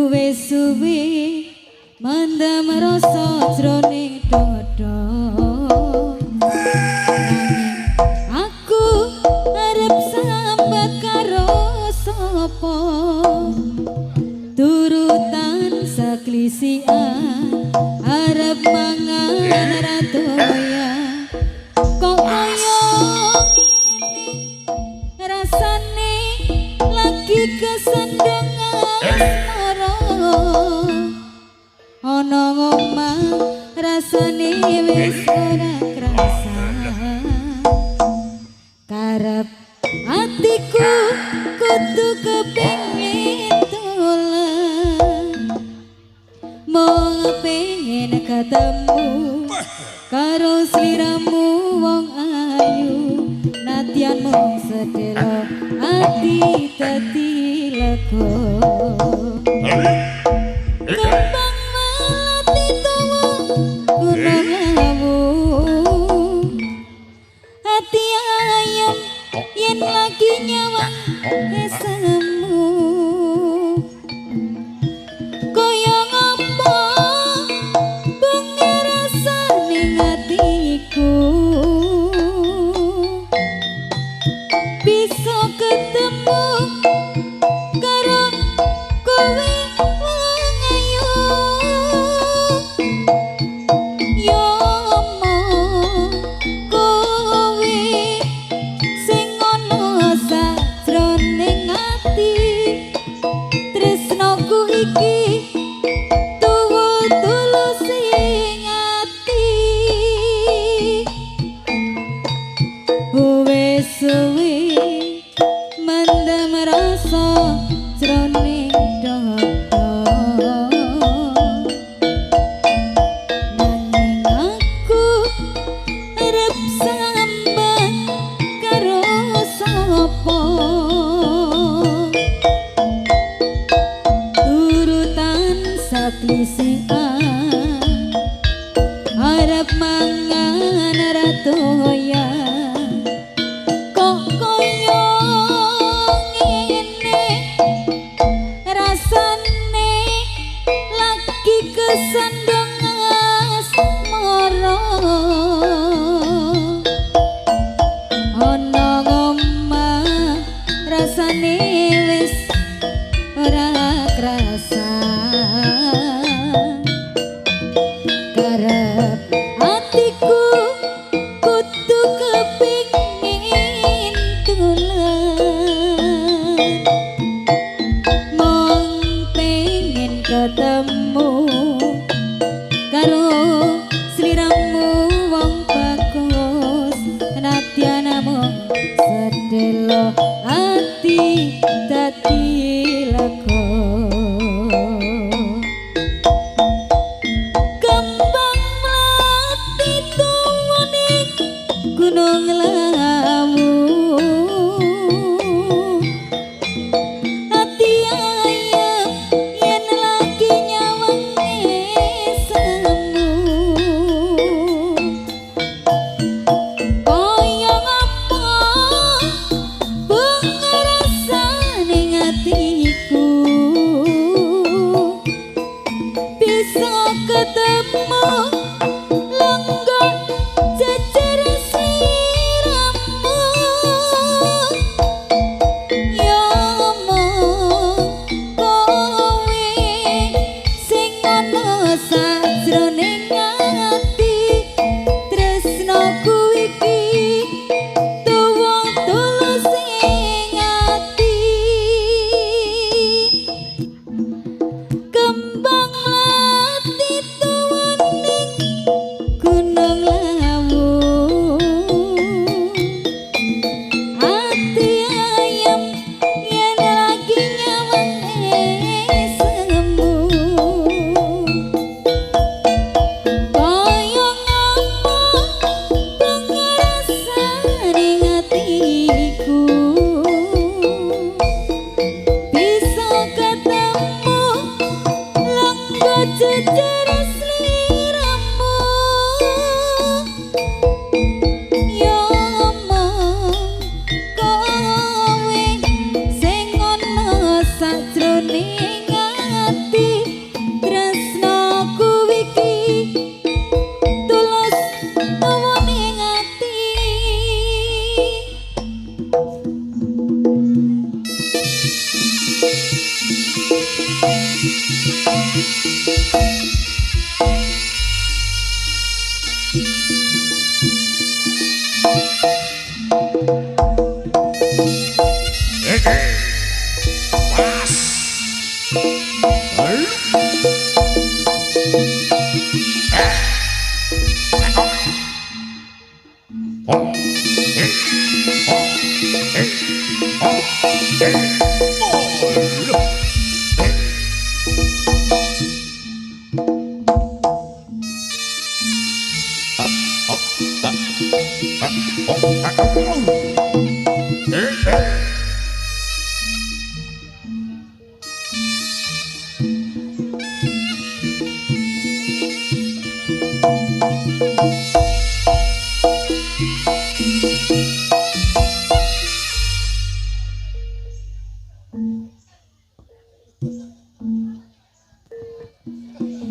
Wis suwi mendem rasa jroning dada aku arep sambat karo sapa turutan saklisian arep mangan ra doya kok kaya ngene rasane lagi kesendengan ana ngomah rasane wis ora krasa karep atiku kudu kepengin dolan mung pengen ketemu karo sliramu wong ayu nadyan mung sedelo ati dadi lega yen lagi nyawang esemu kaya ngapa bunga rasa ning atiku bisa ketemu karo kowe wong ayu yo suwi mendem rasa jroning dada nanging aku arep sambat karo sapa turutan saklisian arep mangan ra doya sandang asmara ana ngomah rasane wis ora krasa karep atiku kudu kepengin dolan mong pengen ketemu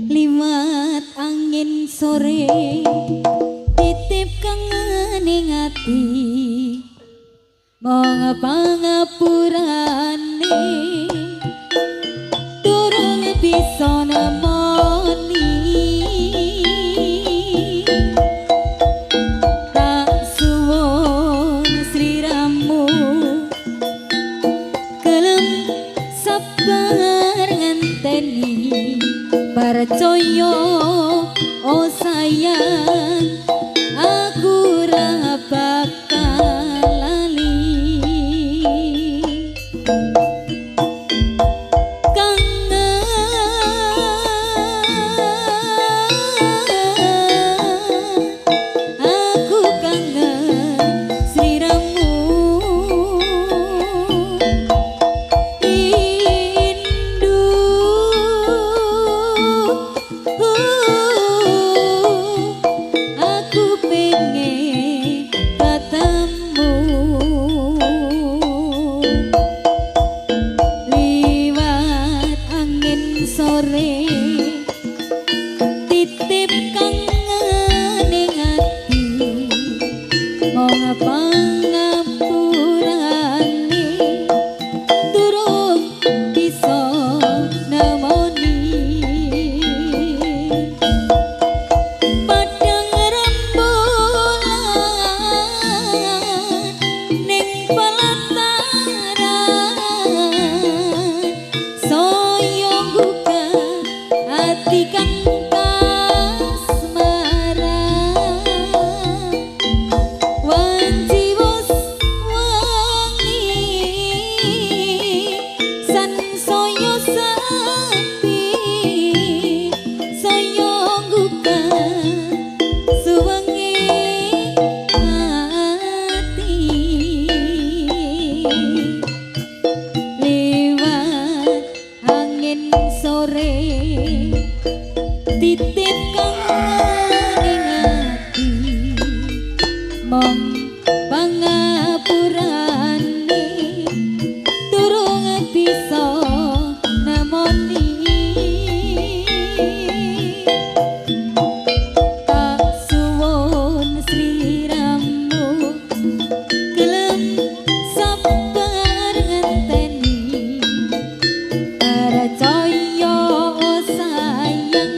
Liwat angin sore titip kangen ing ati mong pangapurane durung bisa nemoni tak suwun sliramu kelem sabar ngenteni percaya oh sayang aku ra bakal lali kangen aku kangen sliramu sore titip kangen ing ati mong pangapurane durung bisa nemoni padang rembulan ning pelataran ati kang kasmara wanci wis wangi sansaya sepi saya ngbuka suwengi ati liwat angin sore titip kangen ing ati mong pangapurane durung bisa nemoni tak suwun sliramu kelem sabar ngenteni percaya oh sayang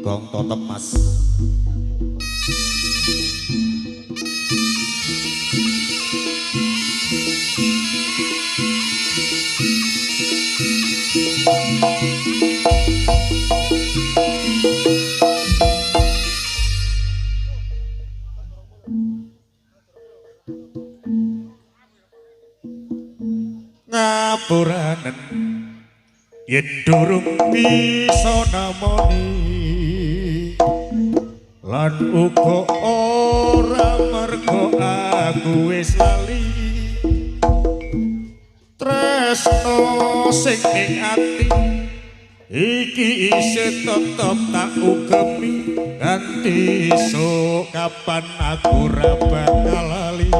Gong Totem Mas. Ngapuranen yen durung bisa namoni lan uga ora mergo aku wis lali tresno sing ing ati iki isih tetep tak ugemi nganti esuk kapan aku ora bakal lali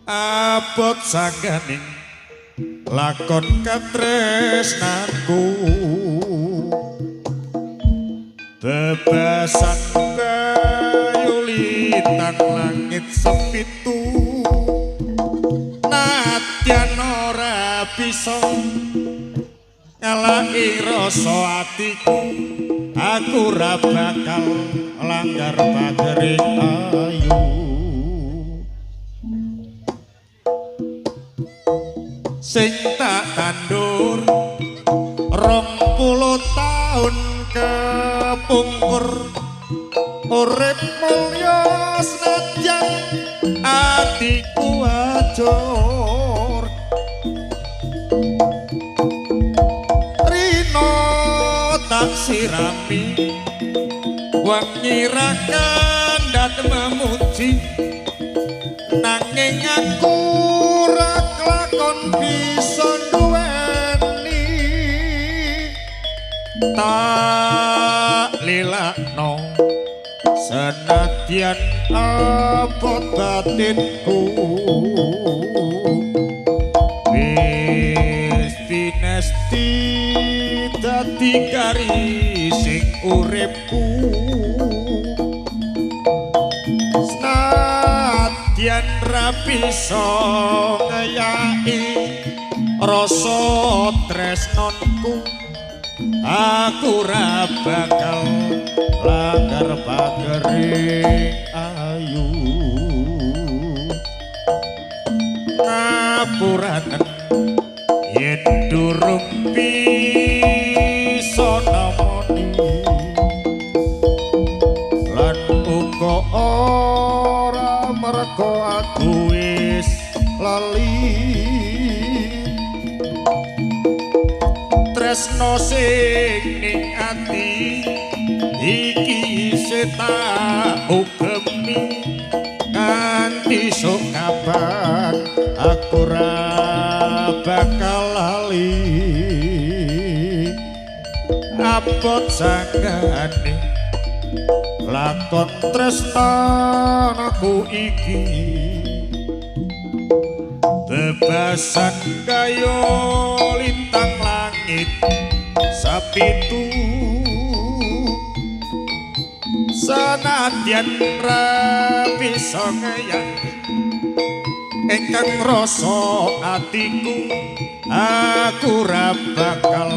abot sangganing lakon katresnanku bebasan kayulitan langit sepitu nadyan ora bisa ngalai rasa atiku aku ora bakal langgar pagering ayu sing tak tandur 20 taun kepungkur urip mulya senadyan atiku ajur rino tak sirami wangi rakan dan memuji nanging aku ora kelakon bisa duweni tak lilakno senadyan abot batinku wis pinesti dadi garising uripku senadyan ra bisa ngayai rasa tresnonku aku ora bakal langgar pagering ayu ngapuraken yen durung bisa namoni lan uga ora mergo aku wis lali tresno sing ning ati iki isih tak ugemi nganti esuk kapan aku ora bakal lali abot sanggane lakon tresnaku iki bebasan kaya lintang langit sapitu senadyan ra bisa ngayang ingkang rasa atiku aku ora bakal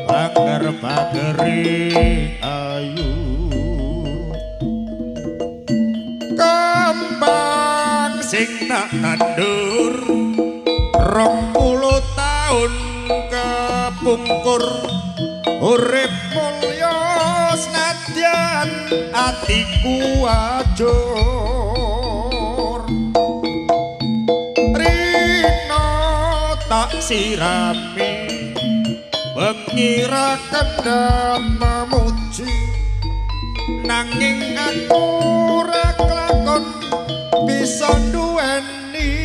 langgar pagering ayu kembang sing tak tandur 20 taun kepungkur urip mulya senadyan atiku ajur rino tak sirami mengira kendam memuji nanging aku ora kelakon bisa duweni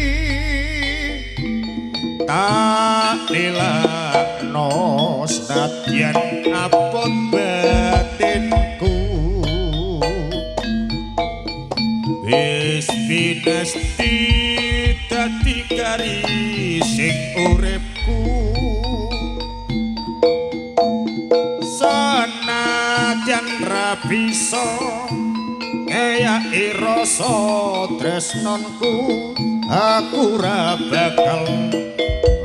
tak lilakno senadyan apot batinku wis pinesti dadi garising uripku sanadyan ra bisa ngeyaki rasa tresnanku aku ra bakal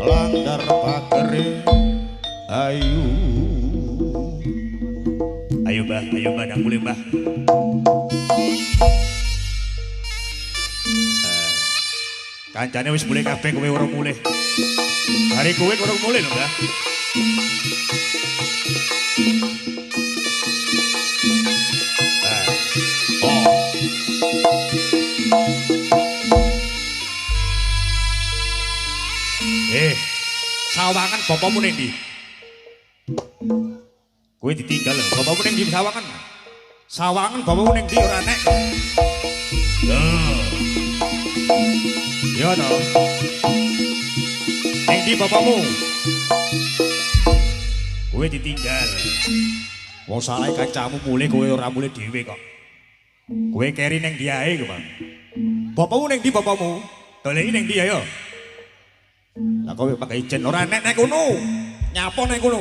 langgar pagere ayu ayo mbah nang mulih mbah kancane wis mulih kabeh kowe ora mulih hari kowe ora mulih lho mbah sawangan bapakmu ning ndi? Kowe ditinggal lho, bapakmu ning ndi sawangan? Sawangan bapakmu ning ndi ora nek. Yo to. Ning ndi bapakmu? Kowe ditinggal. Wong salah kancamu mulih kowe ora mulih dhewe kok. Kowe keri ning ndi ae kok, Bang. Bapakmu ning ndi bapakmu? Doleki ning ndi ayo? Lah kowe pakai ijen ora nek kono. Nyapa nek kono.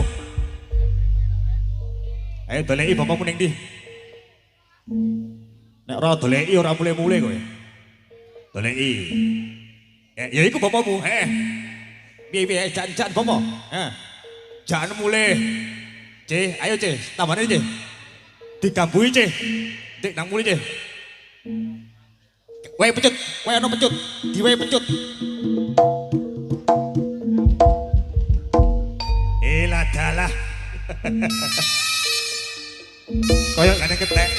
Ayo doleki bapakmu ning ndi? Nek ora doleki ora mulih-mulih kowe. Doleki. Ya iku bapakmu, Piye-piye jan-jan bapak? Jan mulih. Cih, ayo Cih, tambane Cih. Digambui Cih. Dik nang mulih Cih. Wae pecut, wae ana pecut. Diwe pecut. Dalah. Kayak gak ada ketek.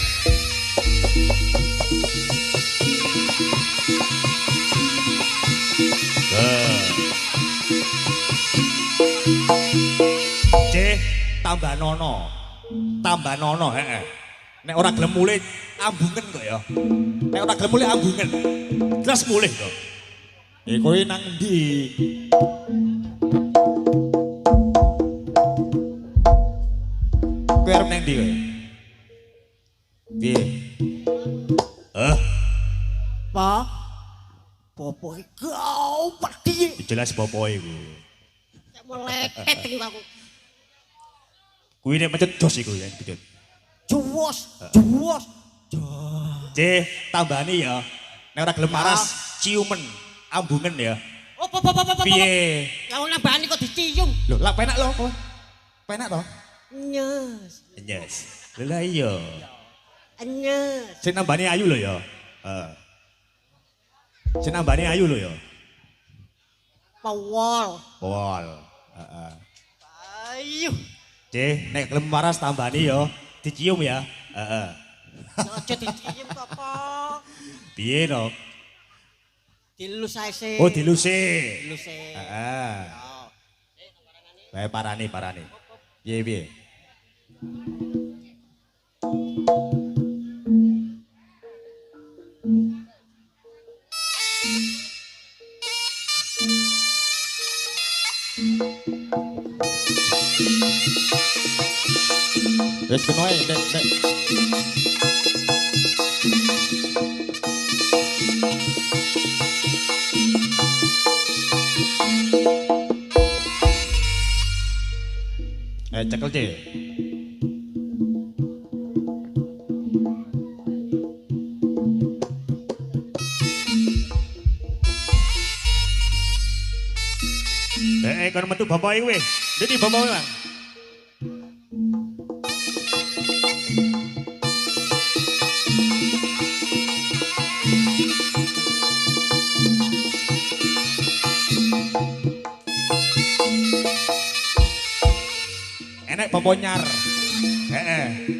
C tambah nono, Nek ora gelem mulih ambungen kok ya. Nek ora gelem mulih ambungen. Jelas mulih kok. Kowe nang ndi? Kowe arep nang ndi kowe? Piye? Pak. Popo iki kau pergi. Jelas popo iku. Nek meleket iki aku. Kuwi nek mencet dos iku ya, mencet. Juwos. C tambani ya. Nek ora gelem paras ciumen, ambungen ya. Oh, piye? Lah nambani kok dicium. Lho, lah penak lho kowe. Penak to? Nyes. Lah iya. Nyes. Sing nambani ayu lho ya. Sing nambani ayu lho ya. Pawol. Heeh. Ayu. C nek gelem paras tambani ya, dicium ya. Heeh. Aja dicium kok, Pak. Piye to? Dilus ae sih. Oh, diluse. Diluse. Heeh. Bae parani. Piye? Wes kena ae, Dek. Cekel C. Kon metu bapak iki weh. Dadi bapak Bang. Enek bapak nyar.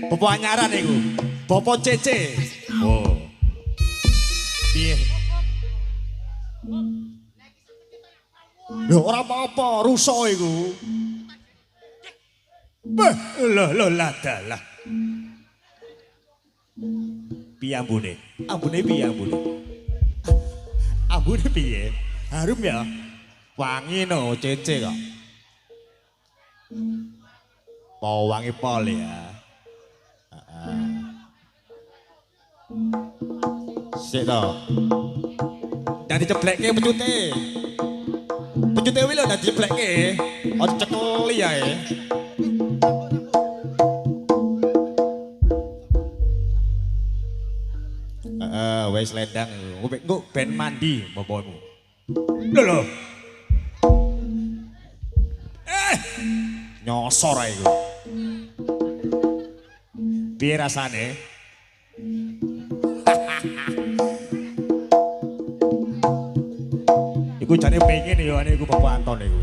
Bapak anyaran iku. Bapak Cece. Oh. Piye? Lho ora apa-apa, rusak iku. Beh, lho ladalah. Piye ambune? Ambune piye ambune? Ambune piye? Harum ya? Wangi no, cece kok. Mau wangi pol ya. Sik to. Dan diceblekke pecute. Pecute kuwi lho dadi diceblekke. Aja cekeli ae. Wes lendang. Engko ben mandi bapakmu. Lho. Nyosor ae iku. Piye rasane? Iku jane pengen ya ane iku Bapak Anton iku.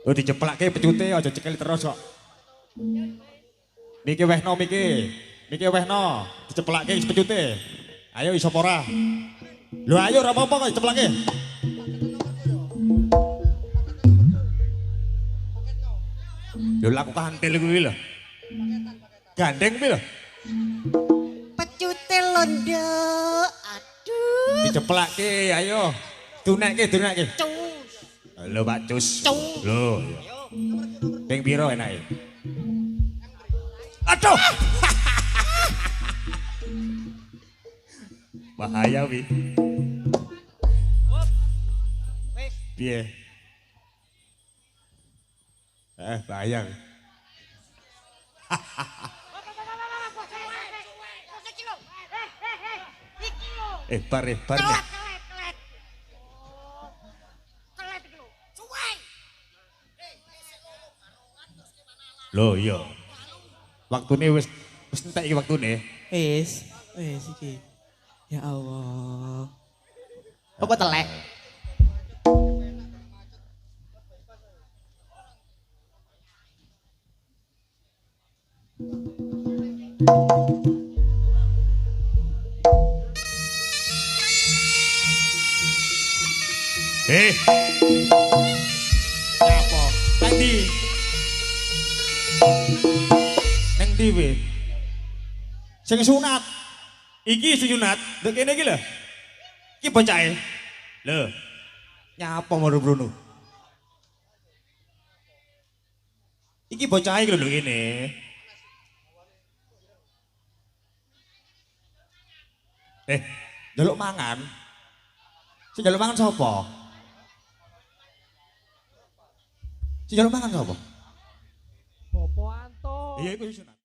Oh diceplakke pecute aja cekel terus kok. Miki wehno miki. Miki wehno diceplakke pecute. Ayo iso ora? Lho ayo ora apa-apa kok diceplakke. Lho laku kantil kuwi lho. Gandeng kuwi lho. Pecute londo. Aduh. Diceplakke ayo. Dunekke. Cus. Lho Pak Cus. Cus. Lho. Ping piro enake? Aduh. Bahaya wi. Wes. Piye? Bahaya. Bar ya. Loh iya. Waktune wis entek iki waktune. Wis iki. Ya Allah. Apa telek? Apa? Nang ndi? Nang ndi we? Sing sunat. Iki sing sunat. Ndek kene iki lho. Iki bocahe. Lho. Nyapa maro-brono? Iki bocahe iki lho kene. Njaluk mangan. Sing njaluk mangan sapa? Sing njaluk mangan sapa? Bapak Anton. Iya iku sunat.